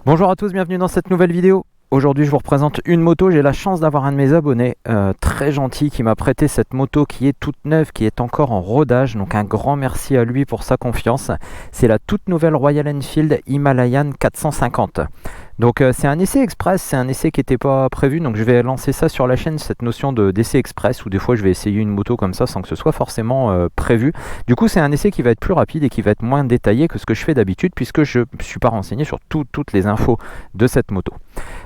Bonjour à tous, bienvenue dans cette nouvelle vidéo. Aujourd'hui je vous représente une moto, j'ai la chance d'avoir un de mes abonnés très gentil qui m'a prêté cette moto qui est toute neuve, qui est encore en rodage, donc un grand merci à lui pour sa confiance. C'est la toute nouvelle Royal Enfield Himalayan 450. Donc c'est un essai express, c'est un essai qui n'était pas prévu, donc je vais lancer ça sur la chaîne, cette notion d'essai express, où des fois je vais essayer une moto comme ça sans que ce soit forcément prévu. Du coup c'est un essai qui va être plus rapide et qui va être moins détaillé que ce que je fais d'habitude, puisque je ne suis pas renseigné sur toutes les infos de cette moto.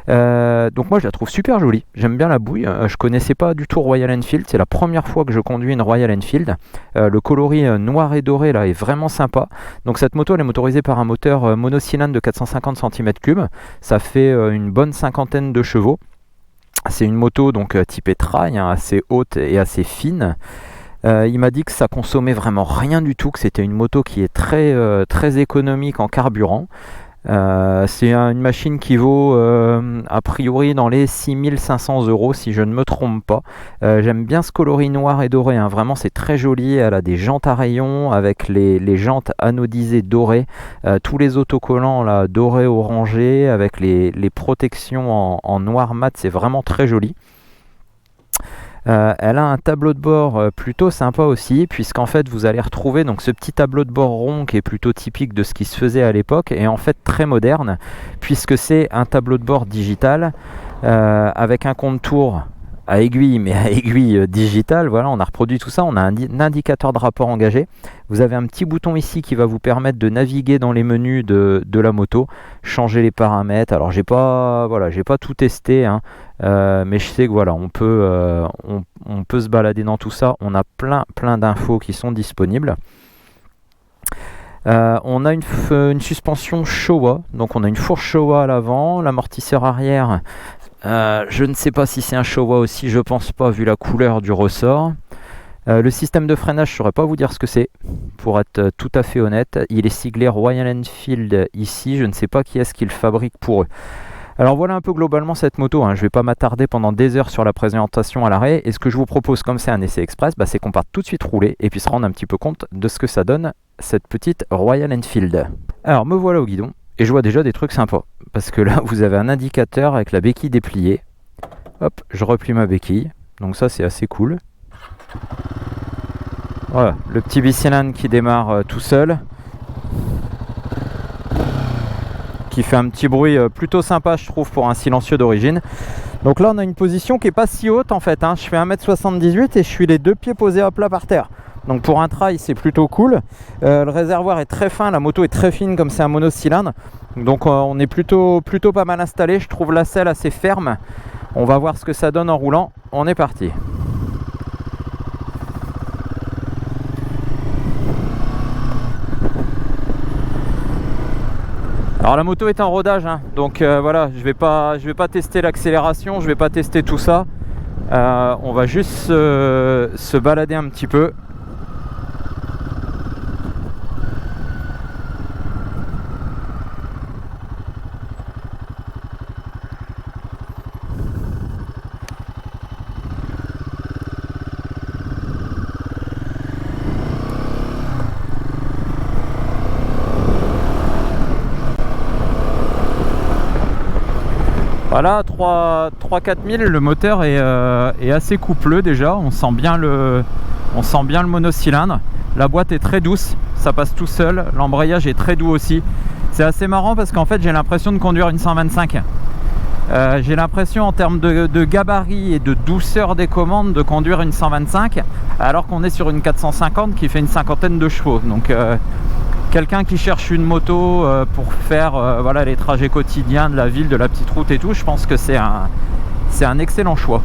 Donc moi je la trouve super jolie, j'aime bien la bouille, je connaissais pas du tout Royal Enfield, c'est la première fois que je conduis une Royal Enfield. Le coloris noir et doré là est vraiment sympa. Donc cette moto elle est motorisée par un moteur monocylindre de 450 cm3, ça fait une bonne cinquantaine de chevaux. C'est une moto donc typée trail, hein, assez haute et assez fine. Il m'a dit que ça consommait vraiment rien du tout, que c'était une moto qui est très économique en carburant. C'est une machine qui vaut a priori dans les 6500 € si je ne me trompe pas. J'aime bien ce coloris noir et doré, hein. Vraiment c'est très joli. Elle a des jantes à rayons avec les jantes anodisées dorées, tous les autocollants là dorés orangés avec les protections en noir mat, c'est vraiment très joli. Elle a un tableau de bord plutôt sympa aussi, puisqu'en fait vous allez retrouver donc ce petit tableau de bord rond qui est plutôt typique de ce qui se faisait à l'époque, et en fait très moderne, puisque c'est un tableau de bord digital avec un contour à aiguille, mais à aiguille digitale. Voilà, on a reproduit tout ça. On a un indicateur de rapport engagé. Vous avez un petit bouton ici qui va vous permettre de naviguer dans les menus de la moto, changer les paramètres. Alors j'ai pas tout testé, hein, mais je sais que voilà, on peut se balader dans tout ça. On a plein d'infos qui sont disponibles. On a une suspension Showa, donc on a une fourche Showa à l'avant, l'amortisseur arrière. Je ne sais pas si c'est un Showa aussi, je pense pas vu la couleur du ressort. Le système de freinage, je ne saurais pas vous dire ce que c'est, pour être tout à fait honnête. Il est siglé Royal Enfield ici, je ne sais pas qui est-ce qui le fabrique pour eux. Alors voilà un peu globalement cette moto, hein. Je ne vais pas m'attarder pendant des heures sur la présentation à l'arrêt, et ce que je vous propose, comme c'est un essai express, c'est qu'on parte tout de suite rouler et puis se rendre un petit peu compte de ce que ça donne cette petite Royal Enfield. Alors me voilà au guidon. Et je vois déjà des trucs sympas, parce que là vous avez un indicateur avec la béquille dépliée. Hop, je replie ma béquille, donc ça c'est assez cool. Voilà, le petit bicylindre qui démarre tout seul, qui fait un petit bruit plutôt sympa je trouve pour un silencieux d'origine. Donc là on a une position qui est pas si haute en fait, hein. Je fais 1m78 et je suis les deux pieds posés à plat par terre. Donc pour un trail c'est plutôt cool. Le réservoir est très fin, la moto est très fine comme c'est un monocylindre. Donc on est plutôt pas mal installé. Je trouve la selle assez ferme. On va voir ce que ça donne en roulant. On est parti. Alors la moto est en rodage, hein. Donc voilà, je vais pas tester l'accélération, je vais pas tester tout ça. On va juste se balader un petit peu. Voilà, 3-4 000, le moteur est assez coupleux déjà, on sent bien le monocylindre. La boîte est très douce, ça passe tout seul, l'embrayage est très doux aussi. C'est assez marrant parce qu'en fait j'ai l'impression de conduire une 125. J'ai l'impression en termes de gabarit et de douceur des commandes de conduire une 125, alors qu'on est sur une 450 qui fait une cinquantaine de chevaux. Donc quelqu'un qui cherche une moto pour faire voilà, les trajets quotidiens de la ville, de la petite route et tout, je pense que c'est un excellent choix.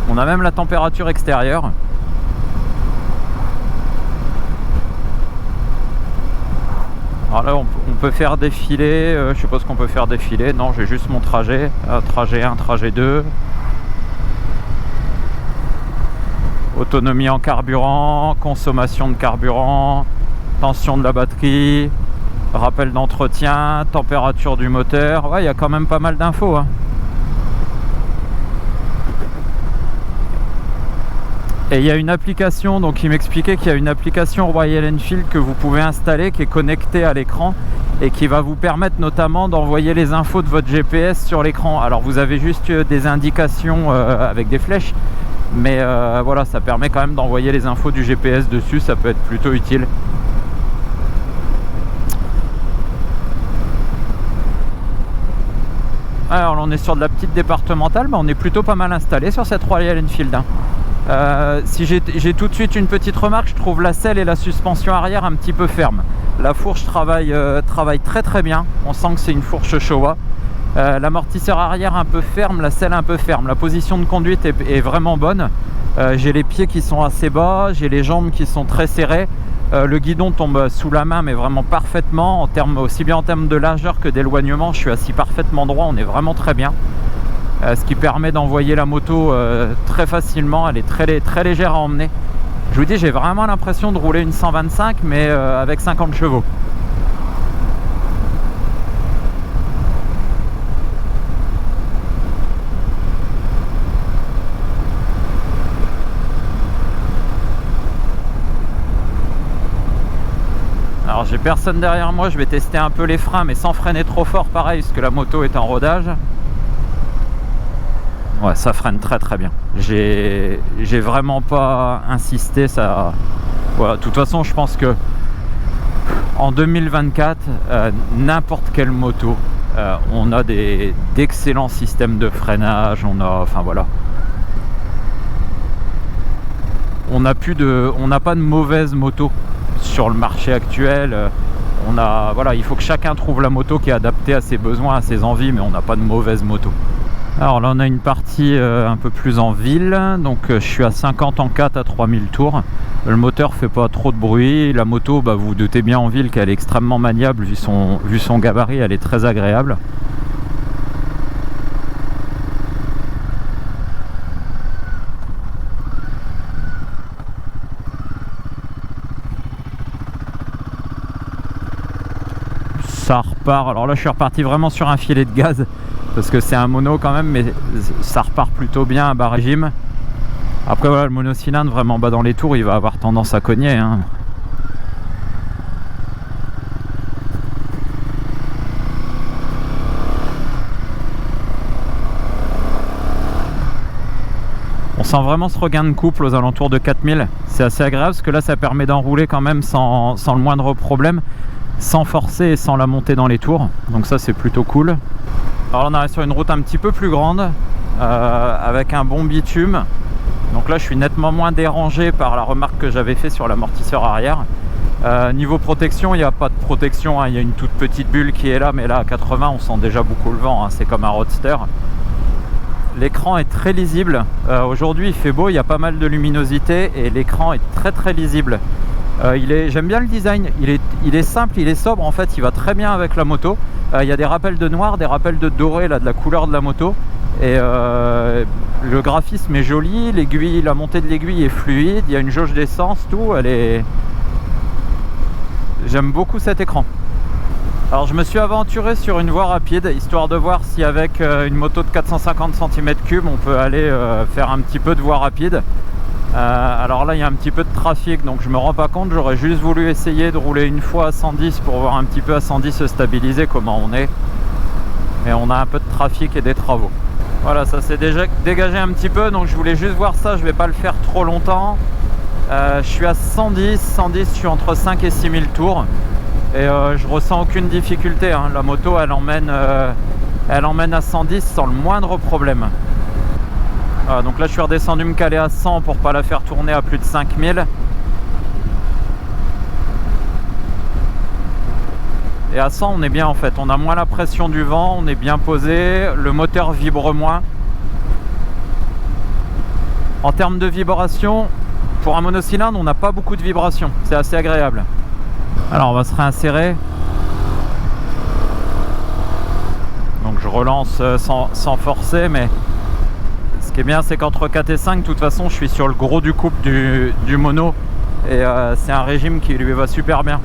On a même la température extérieure. Alors là on peut faire défiler, je sais pas ce qu'on peut faire défiler, non j'ai juste mon trajet, trajet 1, trajet 2. Autonomie en carburant, consommation de carburant, tension de la batterie, rappel d'entretien, température du moteur. Ouais, il y a quand même pas mal d'infos, hein. Et il y a une application, donc il m'expliquait qu'il y a une application Royal Enfield que vous pouvez installer, qui est connectée à l'écran et qui va vous permettre notamment d'envoyer les infos de votre GPS sur l'écran. Alors vous avez juste des indications avec des flèches, mais voilà, ça permet quand même d'envoyer les infos du GPS dessus, ça peut être plutôt utile. Alors on est sur de la petite départementale, mais on est plutôt pas mal installé sur cette Royal Enfield, hein. Si j'ai tout de suite une petite remarque, je trouve la selle et la suspension arrière un petit peu ferme. La fourche travaille très très bien, on sent que c'est une fourche Showa. L'amortisseur arrière un peu ferme, la selle un peu ferme. La position de conduite est vraiment bonne. J'ai les pieds qui sont assez bas, j'ai les jambes qui sont très serrées. Le guidon tombe sous la main mais vraiment parfaitement, aussi bien en termes de largeur que d'éloignement. Je suis assis parfaitement droit, on est vraiment très bien. Ce qui permet d'envoyer la moto très facilement, elle est très légère à emmener. Je vous dis, j'ai vraiment l'impression de rouler une 125 mais avec 50 chevaux. Alors j'ai personne derrière moi, je vais tester un peu les freins mais sans freiner trop fort, pareil parce que la moto est en rodage. Ouais, ça freine très très bien. J'ai vraiment pas insisté, ça. Voilà, de toute façon, je pense que en 2024, n'importe quelle moto, on a d'excellents systèmes de freinage. Enfin voilà. On n'a pas de mauvaise moto sur le marché actuel. Voilà, il faut que chacun trouve la moto qui est adaptée à ses besoins, à ses envies, mais on n'a pas de mauvaise moto. Alors là on a une partie un peu plus en ville, donc je suis à 50 en 4 à 3000 tours. Le moteur fait pas trop de bruit, la moto vous vous doutez bien en ville qu'elle est extrêmement maniable vu son gabarit, elle est très agréable. Ça repart, alors là je suis reparti vraiment sur un filet de gaz parce que c'est un mono quand même, mais ça repart plutôt bien à bas régime. Après voilà, le monocylindre vraiment bas dans les tours, il va avoir tendance à cogner, hein. On sent vraiment ce regain de couple aux alentours de 4000. C'est assez agréable parce que là ça permet d'enrouler quand même sans le moindre problème, sans forcer et sans la monter dans les tours. Donc ça c'est plutôt cool. Alors on arrive sur une route un petit peu plus grande avec un bon bitume. Donc là je suis nettement moins dérangé par la remarque que j'avais fait sur l'amortisseur arrière. Niveau protection, il n'y a pas de protection, hein. Il y a une toute petite bulle qui est là, mais là à 80 on sent déjà beaucoup le vent, hein. C'est comme un roadster. L'écran est très lisible. Aujourd'hui il fait beau, il y a pas mal de luminosité et l'écran est très lisible. J'aime bien le design, il est simple, il est sobre, en fait il va très bien avec la moto. Il y a des rappels de noir, des rappels de doré là, de la couleur de la moto. Et le graphisme est joli, la montée de l'aiguille est fluide, il y a une jauge d'essence, tout, j'aime beaucoup cet écran. Alors je me suis aventuré sur une voie rapide, histoire de voir si avec une moto de 450 cm3 on peut aller faire un petit peu de voie rapide. Alors là il y a un petit peu de trafic, donc je me rends pas compte, j'aurais juste voulu essayer de rouler une fois à 110 pour voir un petit peu à 110 se stabiliser comment on est. Mais on a un peu de trafic et des travaux. Voilà, ça s'est déjà dégagé un petit peu, donc je voulais juste voir ça, je vais pas le faire trop longtemps. Je suis à 110, je suis entre 5 et 6000 tours. Et je ressens aucune difficulté, hein. La moto elle emmène à 110 sans le moindre problème. Voilà, donc là je suis redescendu me caler à 100 pour pas la faire tourner à plus de 5000. Et à 100 on est bien en fait, on a moins la pression du vent, on est bien posé, le moteur vibre moins. En termes de vibration, pour un monocylindre on n'a pas beaucoup de vibration, c'est assez agréable. Alors on va se réinsérer. Donc je relance sans forcer, mais ce qui est bien c'est qu'entre 4 et 5 de toute façon je suis sur le gros du couple du mono. Et c'est un régime qui lui va super bien.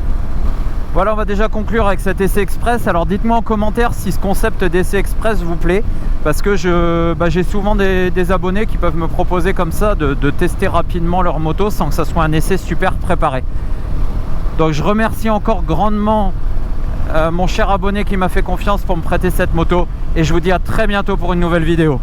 Voilà, on va déjà conclure avec cet essai express. Alors dites-moi en commentaire si ce concept d'essai express vous plaît, parce que j'ai souvent des abonnés qui peuvent me proposer comme ça de tester rapidement leur moto sans que ça soit un essai super préparé. Donc je remercie encore grandement mon cher abonné qui m'a fait confiance pour me prêter cette moto, et je vous dis à très bientôt pour une nouvelle vidéo.